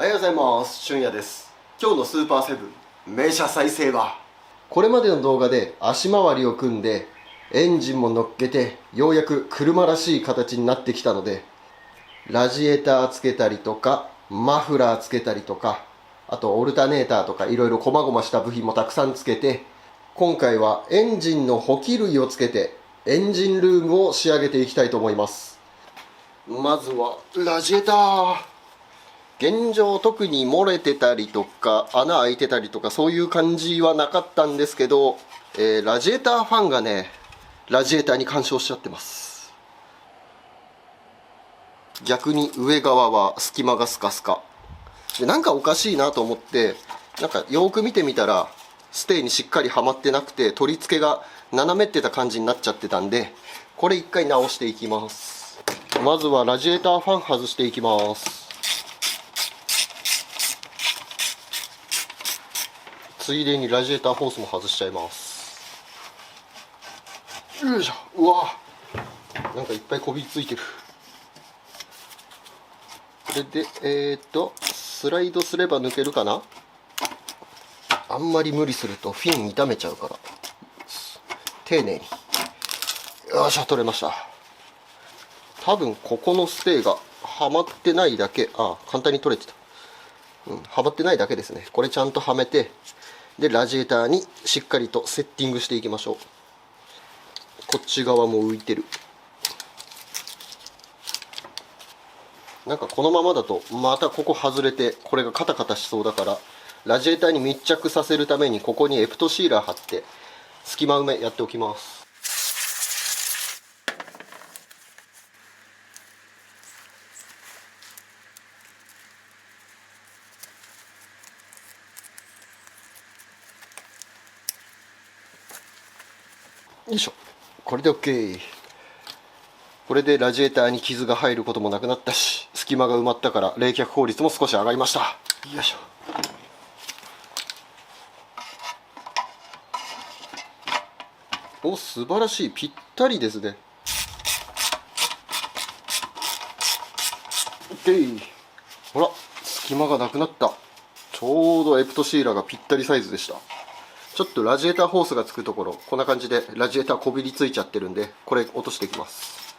おはようございます。俊也です。今日のスーパーセブン名車再生は、これまでの動画で足回りを組んでエンジンも乗っけてようやく車らしい形になってきたので、ラジエーターつけたりとかマフラーつけたりとか、あとオルタネーターとかいろいろ細々した部品もたくさんつけて、今回はエンジンの補給類をつけてエンジンルームを仕上げていきたいと思います。まずはラジエーター。現状特に漏れてたりとか穴開いてたりとかそういう感じはなかったんですけど、ラジエーターファンがねラジエーターに干渉しちゃってます。逆に上側は隙間がスカスカで、なんかおかしいなと思ってなんかよく見てみたらステーにしっかりはまってなくて取り付けが斜めってた感じになっちゃってたんで、これ一回直していきます。まずはラジエーターファン外していきます。ついでにラジエーターホースも外しちゃいます。よいしょ。うわ、なんかいっぱいこびりついてる。これでスライドすれば抜けるかな。あんまり無理するとフィン傷めちゃうから丁寧に。よいしょ、取れました。多分ここのステーがはまってないだけ。簡単に取れてた。はまってないだけですね。これちゃんとはめて、でラジエーターにしっかりとセッティングしていきましょう。こっち側も浮いてる。なんかこのままだとまたここ外れてこれがカタカタしそうだから、ラジエーターに密着させるためにここにエプトシーラー貼って隙間埋めやっておきます。よいしょ。これで OK。 これでラジエーターに傷が入ることもなくなったし、隙間が埋まったから冷却効率も少し上がりました。よいしょ。お、素晴らしい。ぴったりですね。 OK。 ほら、隙間がなくなった。ちょうどエプトシーラーがぴったりサイズでした。ちょっとラジエーターホースがつくところ、こんな感じでラジエーターこびりついちゃってるんで、これ落としていきます。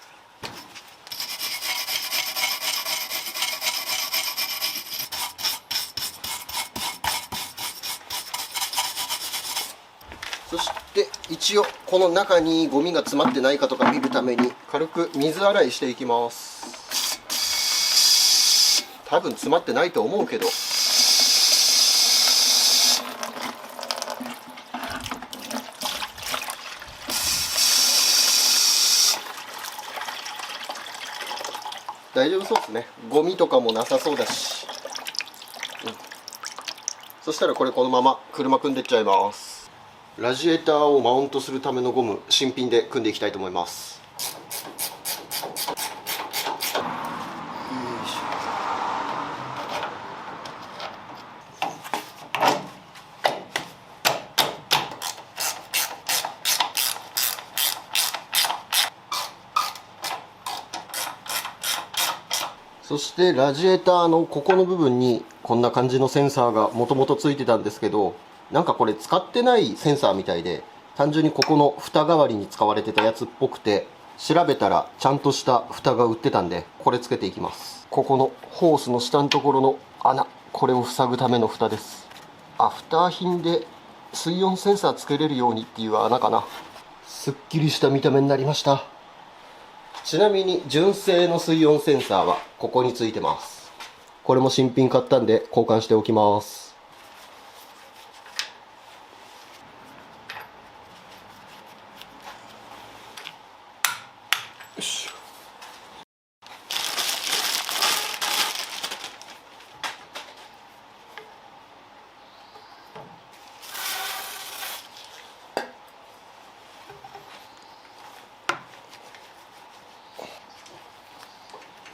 そして一応この中にゴミが詰まってないかとか見るために軽く水洗いしていきます。多分詰まってないと思うけど、大丈夫そうですね。ゴミとかもなさそうだし、そしたらこれこのまま車組んでっちゃいます。ラジエーターをマウントするためのゴム、新品で組んでいきたいと思います。そしてラジエーターのここの部分にこんな感じのセンサーがもともとついてたんですけど、なんかこれ使ってないセンサーみたいで、単純にここの蓋代わりに使われてたやつっぽくて、調べたらちゃんとした蓋が売ってたんで、これつけていきます。ここのホースの下のところの穴、これを塞ぐための蓋です。アフター品で水温センサーつけれるようにっていう穴かな。すっきりした見た目になりました。ちなみに純正の水温センサーはここについてます。これも新品買ったんで交換しておきます。よし。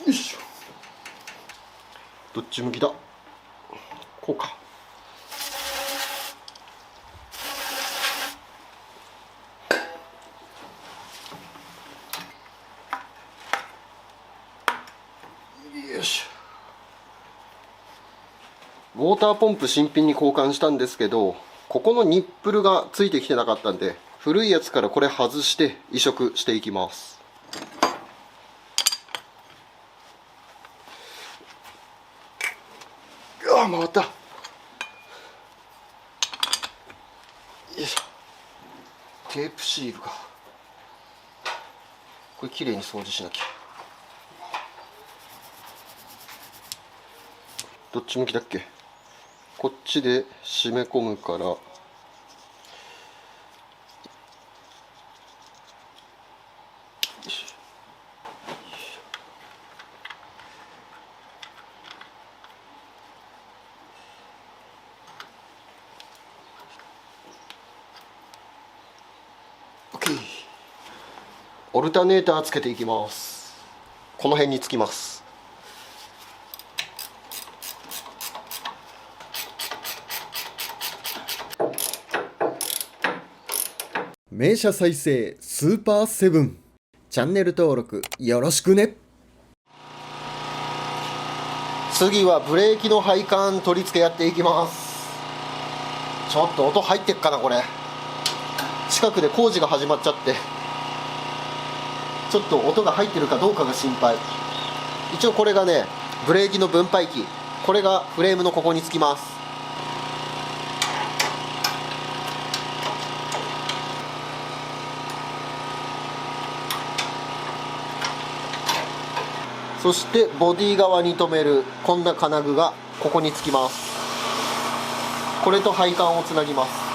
よいしょ。どっち向きだ。こうか。よいしょ。ウォーターポンプ新品に交換したんですけど、ここのニップルがついてきてなかったんで、古いやつからこれ外して移植していきます。ああ、回った。よいしょ。テープシールか。これきれいに掃除しなきゃ。どっち向きだっけ。こっちで締め込むから、OK。オルタネーターつけていきます。この辺につきます。名車再生スーパーセブン。チャンネル登録よろしくね。次はブレーキの配管取り付けやっていきます。ちょっと音入ってっかな。これ近くで工事が始まっちゃって、ちょっと音が入ってるかどうかが心配。一応これがね、ブレーキの分配器、これがフレームのここにつきます。そしてボディ側に留めるこんな金具がここにつきます。これと配管をつなぎます。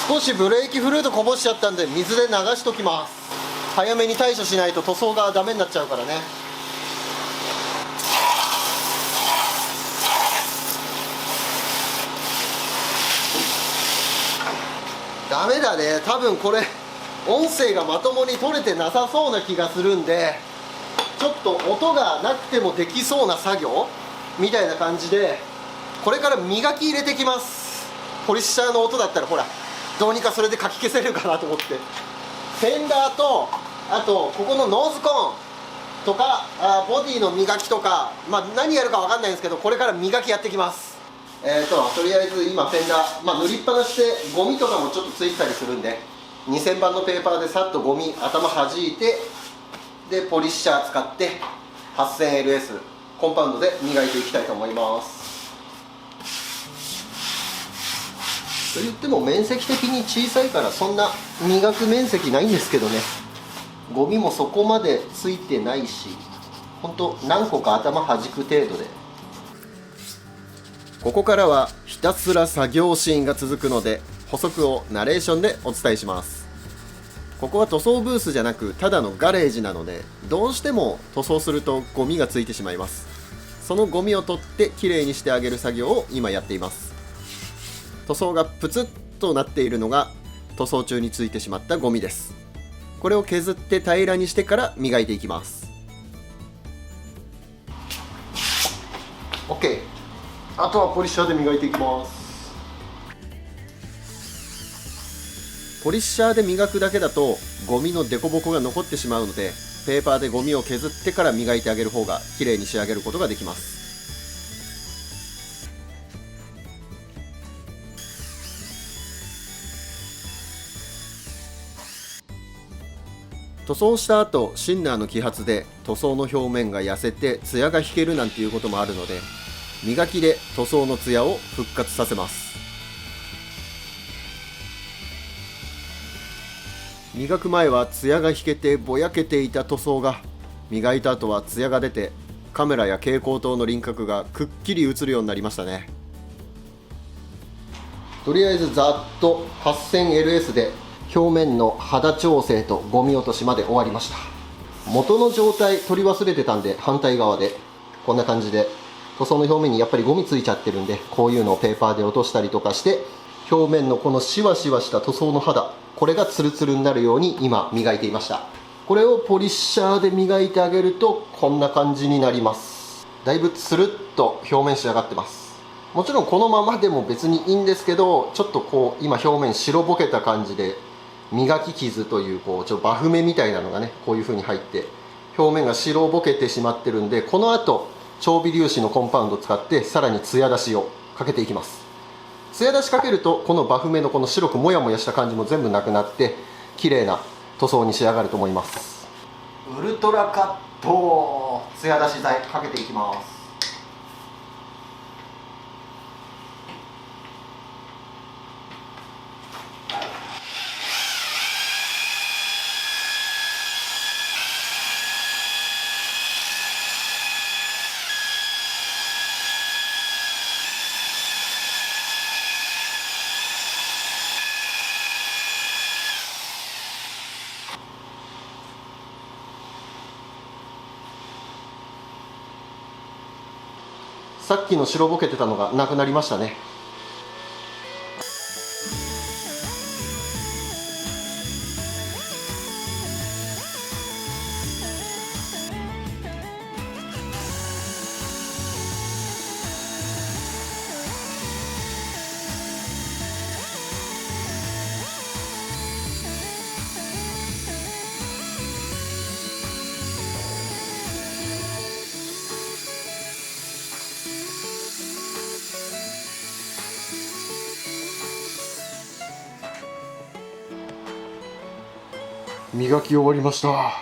少しブレーキフルードこぼしちゃったんで水で流しときます。早めに対処しないと塗装がダメになっちゃうからね。ダメだね、多分これ音声がまともに取れてなさそうな気がするんで、ちょっと音がなくてもできそうな作業みたいな感じで、これから磨き入れてきます。ポリッシャーの音だったらほらどうにかそれでかき消せるかなと思って、フェンダーとあとここのノーズコーンとかボディの磨きとか、何やるか分かんないんですけど、これから磨きやってきます。とりあえず今フェンダー、塗りっぱなしでゴミとかもちょっとついてたりするんで、2000番のペーパーでさっとゴミ頭弾いて、でポリッシャー使って 8000LS コンパウンドで磨いていきたいと思います。と言っても面積的に小さいからそんな磨く面積ないんですけどね。ゴミもそこまでついてないし、ほんと何個か頭弾く程度で。ここからはひたすら作業シーンが続くので、補足をナレーションでお伝えします。ここは塗装ブースじゃなくただのガレージなので、どうしても塗装するとゴミがついてしまいます。そのゴミを取ってきれいにしてあげる作業を今やっています。塗装がプツッとなっているのが塗装中についてしまったゴミです。これを削って平らにしてから磨いていきます。 OK。 あとはポリッシャーで磨いていきます。ポリッシャーで磨くだけだとゴミのデコボコが残ってしまうので、ペーパーでゴミを削ってから磨いてあげる方がきれいに仕上げることができます。塗装した後、シンナーの揮発で塗装の表面が痩せてツヤが引けるなんていうこともあるので、磨きで塗装のツヤを復活させます。磨く前はツヤが引けてぼやけていた塗装が、磨いた後はツヤが出て、カメラや蛍光灯の輪郭がくっきり映るようになりましたね。とりあえずざっと 8000LS で表面の肌調整とゴミ落としまで終わりました。元の状態取り忘れてたんで、反対側でこんな感じで塗装の表面にやっぱりゴミついちゃってるんで、こういうのをペーパーで落としたりとかして、表面のこのシワシワした塗装の肌、これがツルツルになるように今磨いていました。これをポリッシャーで磨いてあげるとこんな感じになります。だいぶつるっと表面仕上がってます。もちろんこのままでも別にいいんですけど、ちょっとこう今表面白ぼけた感じで磨き傷というちょっとバフ目みたいなのがね、こういう風に入って表面が白ぼけてしまってるんで、この後超微粒子のコンパウンドを使ってさらに艶出しをかけていきます。艶出しかけるとこのバフ目のこの白くモヤモヤした感じも全部なくなって綺麗な塗装に仕上がると思います。ウルトラカット艶出し剤かけていきます。さっきの白ぼけてたのがなくなりましたね。磨き終わりました。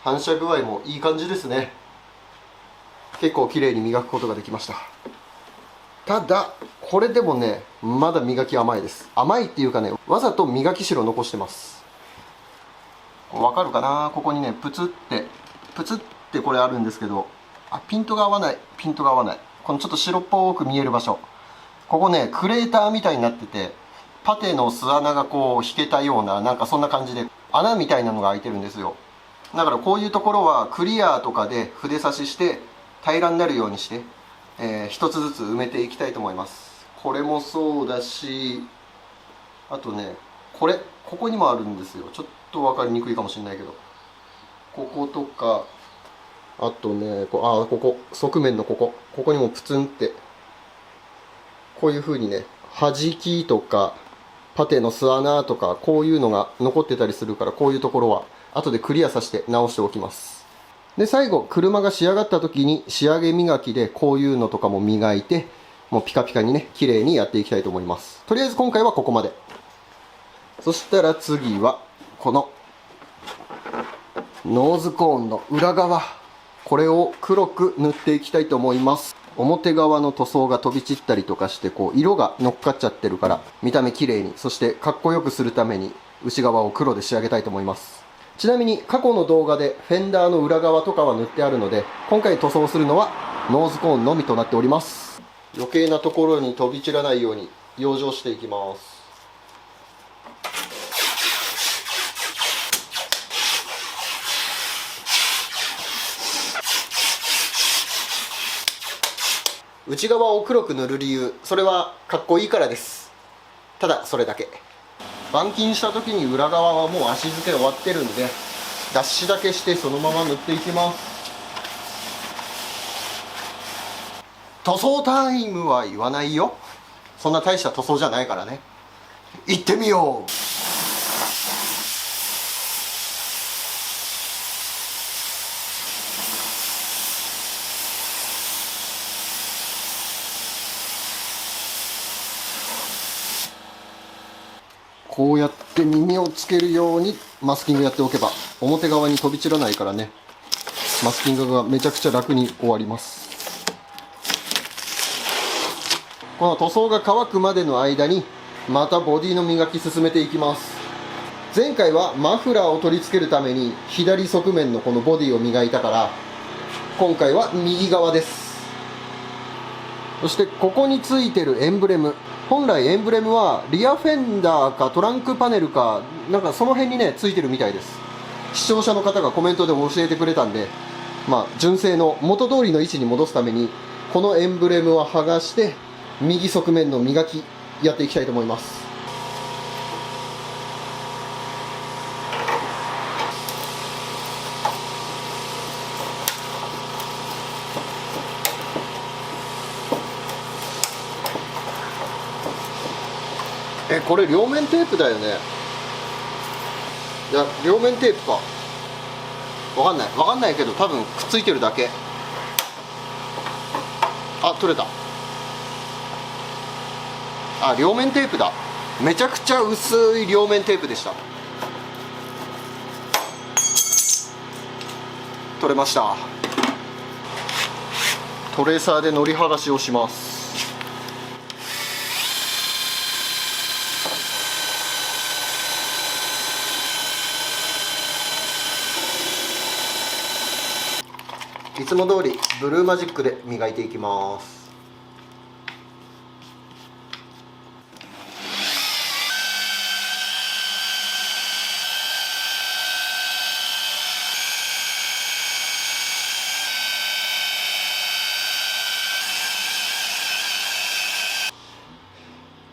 反射具合もいい感じですね。結構綺麗に磨くことができました。ただこれでもね、まだ磨き甘いです。甘いっていうかね、わざと磨き白残してます。わかるかな。ここにねプツってこれあるんですけど、ピントが合わない。このちょっと白っぽく見える場所、ここねクレーターみたいになってて、パテの巣穴がこう引けたような、なんかそんな感じで穴みたいなのが開いてるんですよ。だからこういうところはクリアーとかで筆差しして平らになるようにして、一つずつ埋めていきたいと思います。これもそうだし、あとねここにもあるんですよ。ちょっと分かりにくいかもしれないけど、こことか、あとねここ側面のここにもプツンってこういう風にね、弾きとかパテの巣穴とかこういうのが残ってたりするから、こういうところは後でクリアさせて直しておきます。で最後車が仕上がった時に仕上げ磨きでこういうのとかも磨いて、もうピカピカにね綺麗にやっていきたいと思います。とりあえず今回はここまで。そしたら次はこのノーズコーンの裏側、これを黒く塗っていきたいと思います。表側の塗装が飛び散ったりとかして色が乗っかっちゃってるから、見た目綺麗に、そしてかっこよくするために内側を黒で仕上げたいと思います。ちなみに過去の動画でフェンダーの裏側とかは塗ってあるので、今回塗装するのはノーズコーンのみとなっております。余計なところに飛び散らないように養生していきます。内側を黒く塗る理由、それはかっこいいからです。ただそれだけ。板金した時に裏側はもう足付け終わってるんで、脱脂だけしてそのまま塗っていきます。塗装タイムは言わないよ。そんな大した塗装じゃないからね。行ってみよう。こうやって耳をつけるようにマスキングやっておけば表側に飛び散らないからね、マスキングがめちゃくちゃ楽に終わります。この塗装が乾くまでの間にまたボディの磨き進めていきます。前回はマフラーを取り付けるために左側面のこのボディを磨いたから、今回は右側です。そしてここについてるエンブレム、本来エンブレムはリアフェンダーかトランクパネルかなんかその辺にねついてるみたいです。視聴者の方がコメントで教えてくれたんで、純正の元通りの位置に戻すためにこのエンブレムは剥がして右側面の磨きやっていきたいと思います。これ両面テープだよね。いや、両面テープかわかんないけど、多分くっついてるだけ。あ、取れた。あ、両面テープだ。めちゃくちゃ薄い両面テープでした。取れました。トレーサーでのり剥がしをします。いつも通りブルーマジックで磨いていきます。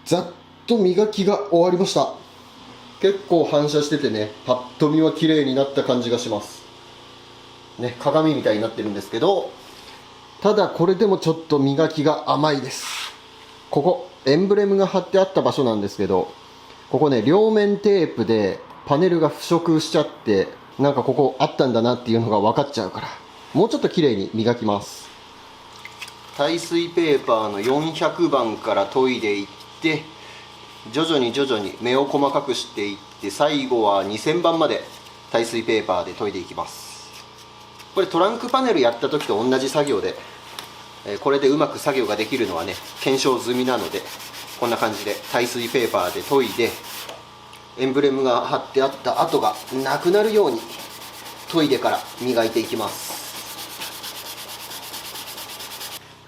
ざっと磨きが終わりました。結構反射しててね、パッと見は綺麗になった感じがしますね。鏡みたいになってるんですけど、ただこれでもちょっと磨きが甘いです。ここエンブレムが貼ってあった場所なんですけど、ここね、両面テープでパネルが腐食しちゃって、なんかここあったんだなっていうのが分かっちゃうから、もうちょっと綺麗に磨きます。耐水ペーパーの400番から研いでいって、徐々に目を細かくしていって、最後は2000番まで耐水ペーパーで研いでいきます。これトランクパネルやった時と同じ作業で、これでうまく作業ができるのはね、検証済みなので、こんな感じで耐水ペーパーで研いで、エンブレムが貼ってあった跡がなくなるように研いでから磨いていきます。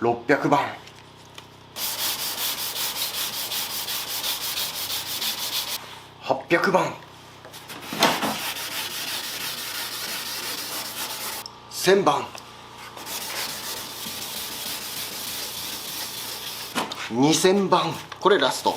600番、800番、1000番、2000番、これラスト。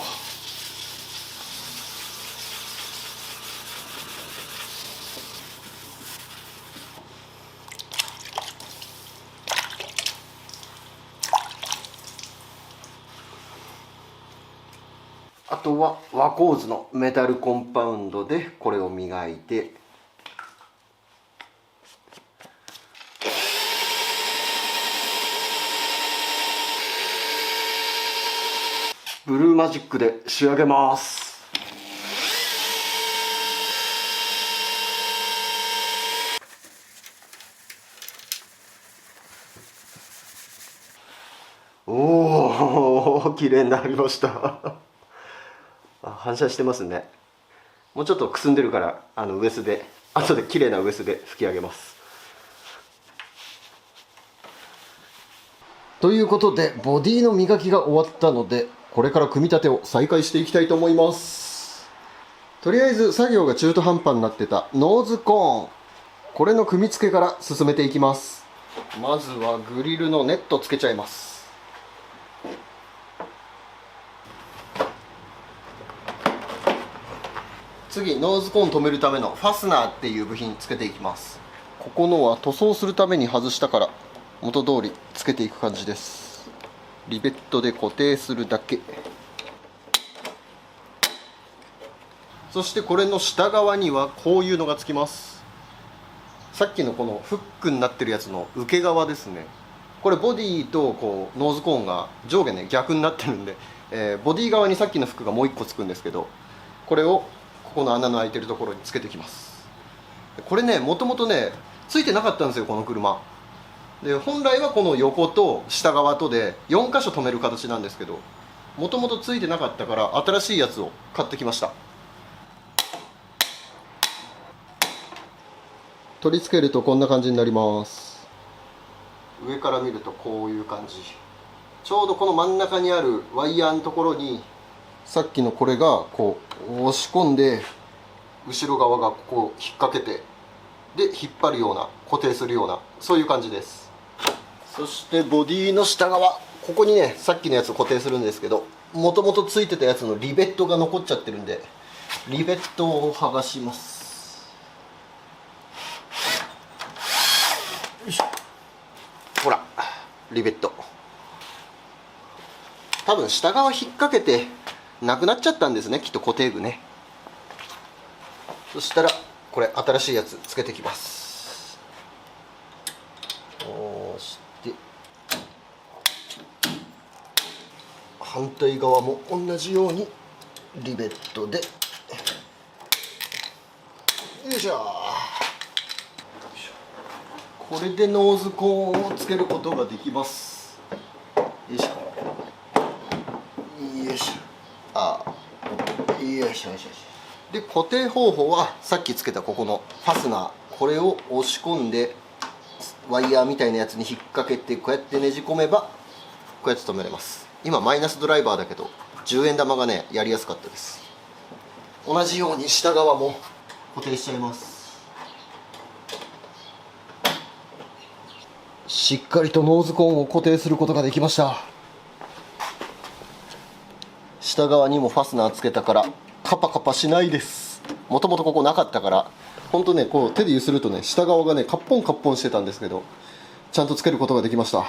あとはワコーズのメタルコンパウンドでこれを磨いて、ブルーマジックで仕上げます。おお、綺麗になりました反射してますね。もうちょっとくすんでるから、ウエスで後で綺麗なウエスで拭き上げます。ということでボディの磨きが終わったので、これから組み立てを再開していきたいと思います。とりあえず作業が中途半端になってたノーズコーン、これの組み付けから進めていきます。まずはグリルのネットつけちゃいます。次、ノーズコーン止めるためのファスナーっていう部品つけていきます。ここのは塗装するために外したから元通りつけていく感じです。リベットで固定するだけ。そしてこれの下側にはこういうのがつきます。さっきのこのフックになってるやつの受け側ですね。これボディとこうノーズコーンが上下ね逆になってるんで、ボディ側にさっきのフックがもう1個つくんですけど、これをここの穴の開いてるところにつけてきます。これね、もともとねついてなかったんですよ、この車で。本来はこの横と下側とで4箇所止める形なんですけど、もともとついてなかったから新しいやつを買ってきました。取り付けるとこんな感じになります。上から見るとこういう感じ。ちょうどこの真ん中にあるワイヤーのところにさっきのこれがこう押し込んで、後ろ側がここを引っ掛けて、で引っ張るような、固定するような、そういう感じです。そしてボディの下側、ここにねさっきのやつを固定するんですけど、もともとついてたやつのリベットが残っちゃってるんで、リベットを剥がします。よいしょ。ほら、リベット。多分下側引っ掛けてなくなっちゃったんですね、きっと固定具ね。そしたらこれ新しいやつつけてきます。こうして反対側も同じようにリベットで、よいしょ。これでノーズコーンをつけることができます。よいしょよいしょ、よいしょよいしょ。で固定方法はさっきつけたここのファスナー、これを押し込んでワイヤーみたいなやつに引っ掛けてこうやってねじ込めばこうやって止めれます。今マイナスドライバーだけど10円玉がねやりやすかったです。同じように下側も固定しちゃいます。しっかりとノーズコーンを固定することができました。下側にもファスナーつけたからカパカパしないです。もともとここなかったからほんとね、こう手で揺するとね下側がねカッポンカッポンしてたんですけど、ちゃんとつけることができました。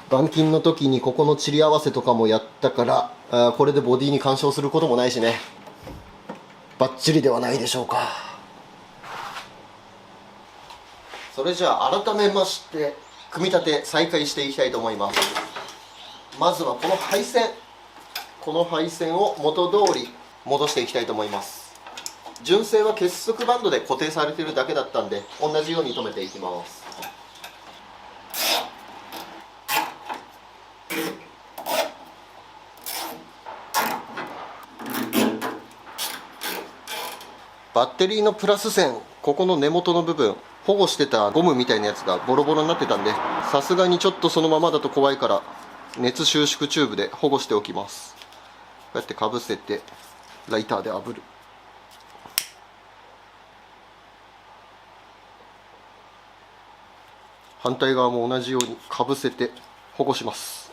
板金の時にここのチリ合わせとかもやったから、これでボディに干渉することもないしね、バッチリではないでしょうか。それじゃあ改めまして組み立て再開していきたいと思います。まずはこの配線を元通り戻していきたいと思います。純正は結束バンドで固定されているだけだったんで同じように留めていきます。バッテリーのプラス線、ここの根元の部分保護してたゴムみたいなやつがボロボロになってたんで、さすがにちょっとそのままだと怖いから熱収縮チューブで保護しておきます。こうやってかぶせてライターで炙る。反対側も同じようにかぶせて保護します。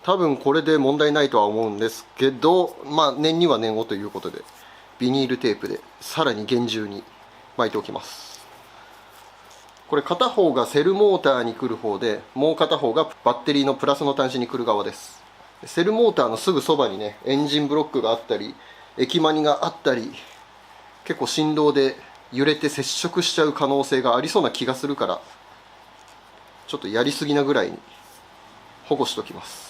多分これで問題ないとは思うんですけど、まあ念には念をということでビニールテープでさらに厳重に巻いておきます。これ片方がセルモーターに来る方で、もう片方がバッテリーのプラスの端子に来る側です。セルモーターのすぐそばにねエンジンブロックがあったり駅マニがあったり、結構振動で揺れて接触しちゃう可能性がありそうな気がするから、ちょっとやりすぎなぐらいに保護しておきます。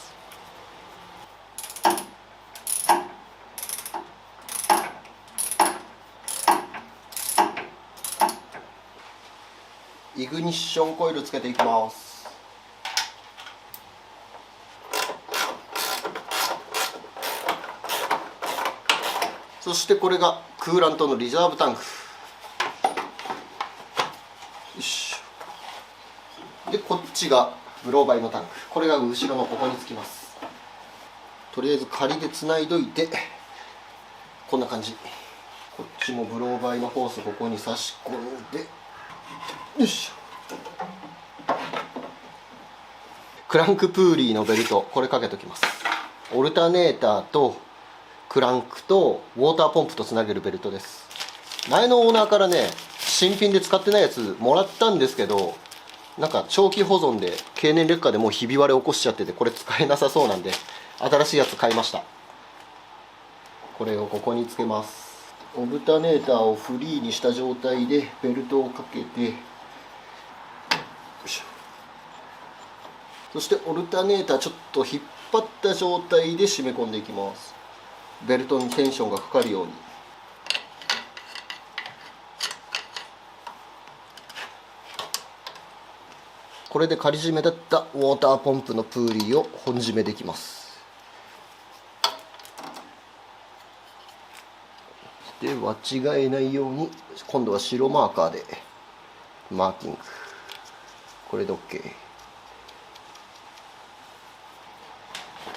イグニッションコイルつけていきます。そしてこれがクーラントのリザーブタンク。よいしょ。でこっちがブローバイのタンク、これが後ろのここにつきます。とりあえず仮でつないどいてこんな感じ。こっちもブローバイのホースここに差し込んで、よいしょ。クランクプーリーのベルト、これかけときます。オルタネーターとクランクとウォーターポンプとつなげるベルトです。前のオーナーからね新品で使ってないやつもらったんですけど、なんか長期保存で経年劣化でもうひび割れ起こしちゃってて、これ使えなさそうなんで新しいやつ買いました。これをここにつけます。オルタネーターをフリーにした状態でベルトをかけて、そしてオルタネーターちょっと引っ張った状態で締め込んでいきます。ベルトにテンションがかかるように。これで仮締めだったウォーターポンプのプーリーを本締めできます。で間違えないように今度は白マーカーでマーキング。これで OK。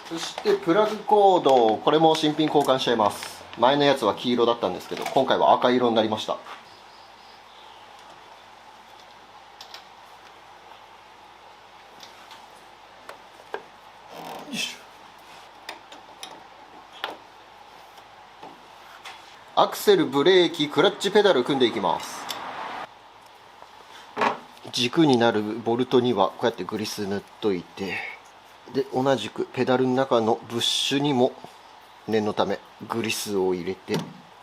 そしてプラグコード、これも新品交換しちゃいます。前のやつは黄色だったんですけど今回は赤色になりました。アクセル、ブレーキ、クラッチペダル組んでいきます。軸になるボルトにはこうやってグリス塗っといて、で同じくペダルの中のブッシュにも念のためグリスを入れて、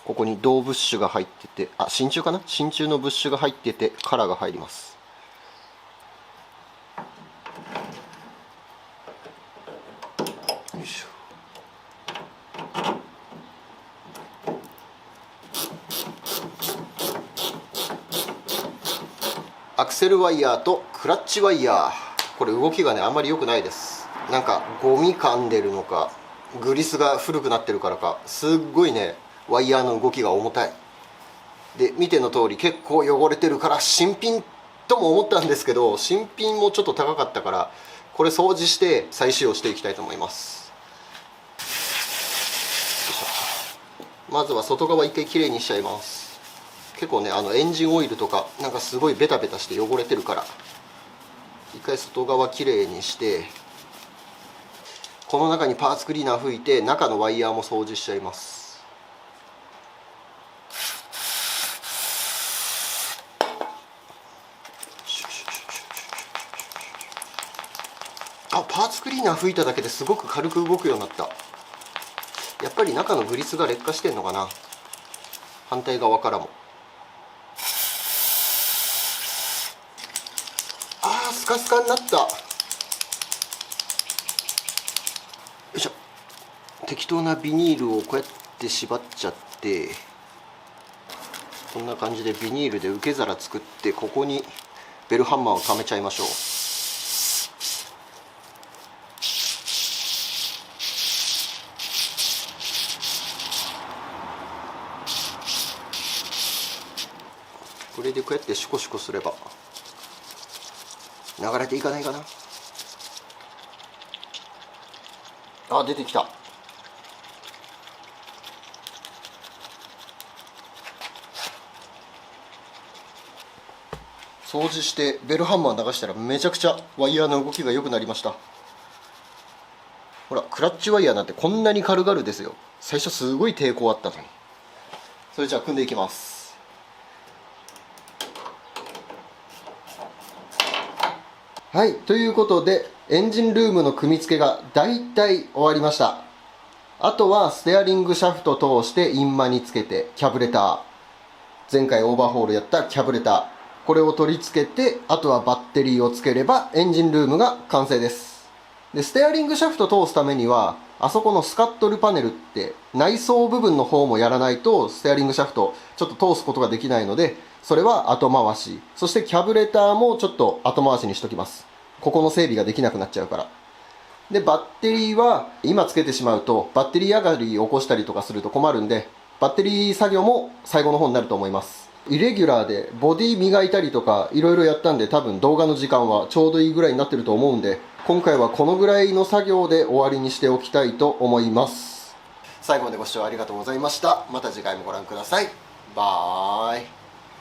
ここに銅ブッシュが入ってて、真鍮かな、真鍮のブッシュが入っててカラーが入ります。よいしょ。アクセルワイヤーとクラッチワイヤー、これ動きがねあんまり良くないです。なんかゴミ噛んでるのかグリスが古くなってるからか、すっごいねワイヤーの動きが重たい。で見ての通り結構汚れてるから新品とも思ったんですけど、新品もちょっと高かったからこれ掃除して再使用していきたいと思います。まずは外側一回きれいにしちゃいます。結構ねエンジンオイルとかなんかすごいベタベタして汚れてるから、一回外側きれいにして、この中にパーツクリーナー吹いて中のワイヤーも掃除しちゃいます。パーツクリーナー吹いただけですごく軽く動くようになった。やっぱり中のグリスが劣化してんのかな。反対側からもスカスカになった。よいしょ。適当なビニールをこうやって縛っちゃって、こんな感じでビニールで受け皿作って、ここにベルハンマーをはめちゃいましょう。これでこうやってシコシコすれば流れていかないかな。出てきた。掃除してベルハンマー流したらめちゃくちゃワイヤーの動きが良くなりました。ほら、クラッチワイヤーなんてこんなに軽々ですよ。最初すごい抵抗あったのに。それじゃあ組んでいきます。はい、ということでエンジンルームの組み付けがだいたい終わりました。あとはステアリングシャフト通してインマにつけて、キャブレター、前回オーバーホールやったキャブレター、これを取り付けて、あとはバッテリーをつければエンジンルームが完成です。でステアリングシャフト通すためには、あそこのスカットルパネルって内装部分の方もやらないとステアリングシャフトちょっと通すことができないので、それは後回し。そしてキャブレターもちょっと後回しにしときます。ここの整備ができなくなっちゃうから。でバッテリーは今つけてしまうとバッテリー上がり起こしたりとかすると困るんで、バッテリー作業も最後の方になると思います。イレギュラーでボディ磨いたりとかいろいろやったんで、多分動画の時間はちょうどいいぐらいになってると思うんで、今回はこのぐらいの作業で終わりにしておきたいと思います。最後までご視聴ありがとうございました。また次回もご覧ください。バイ。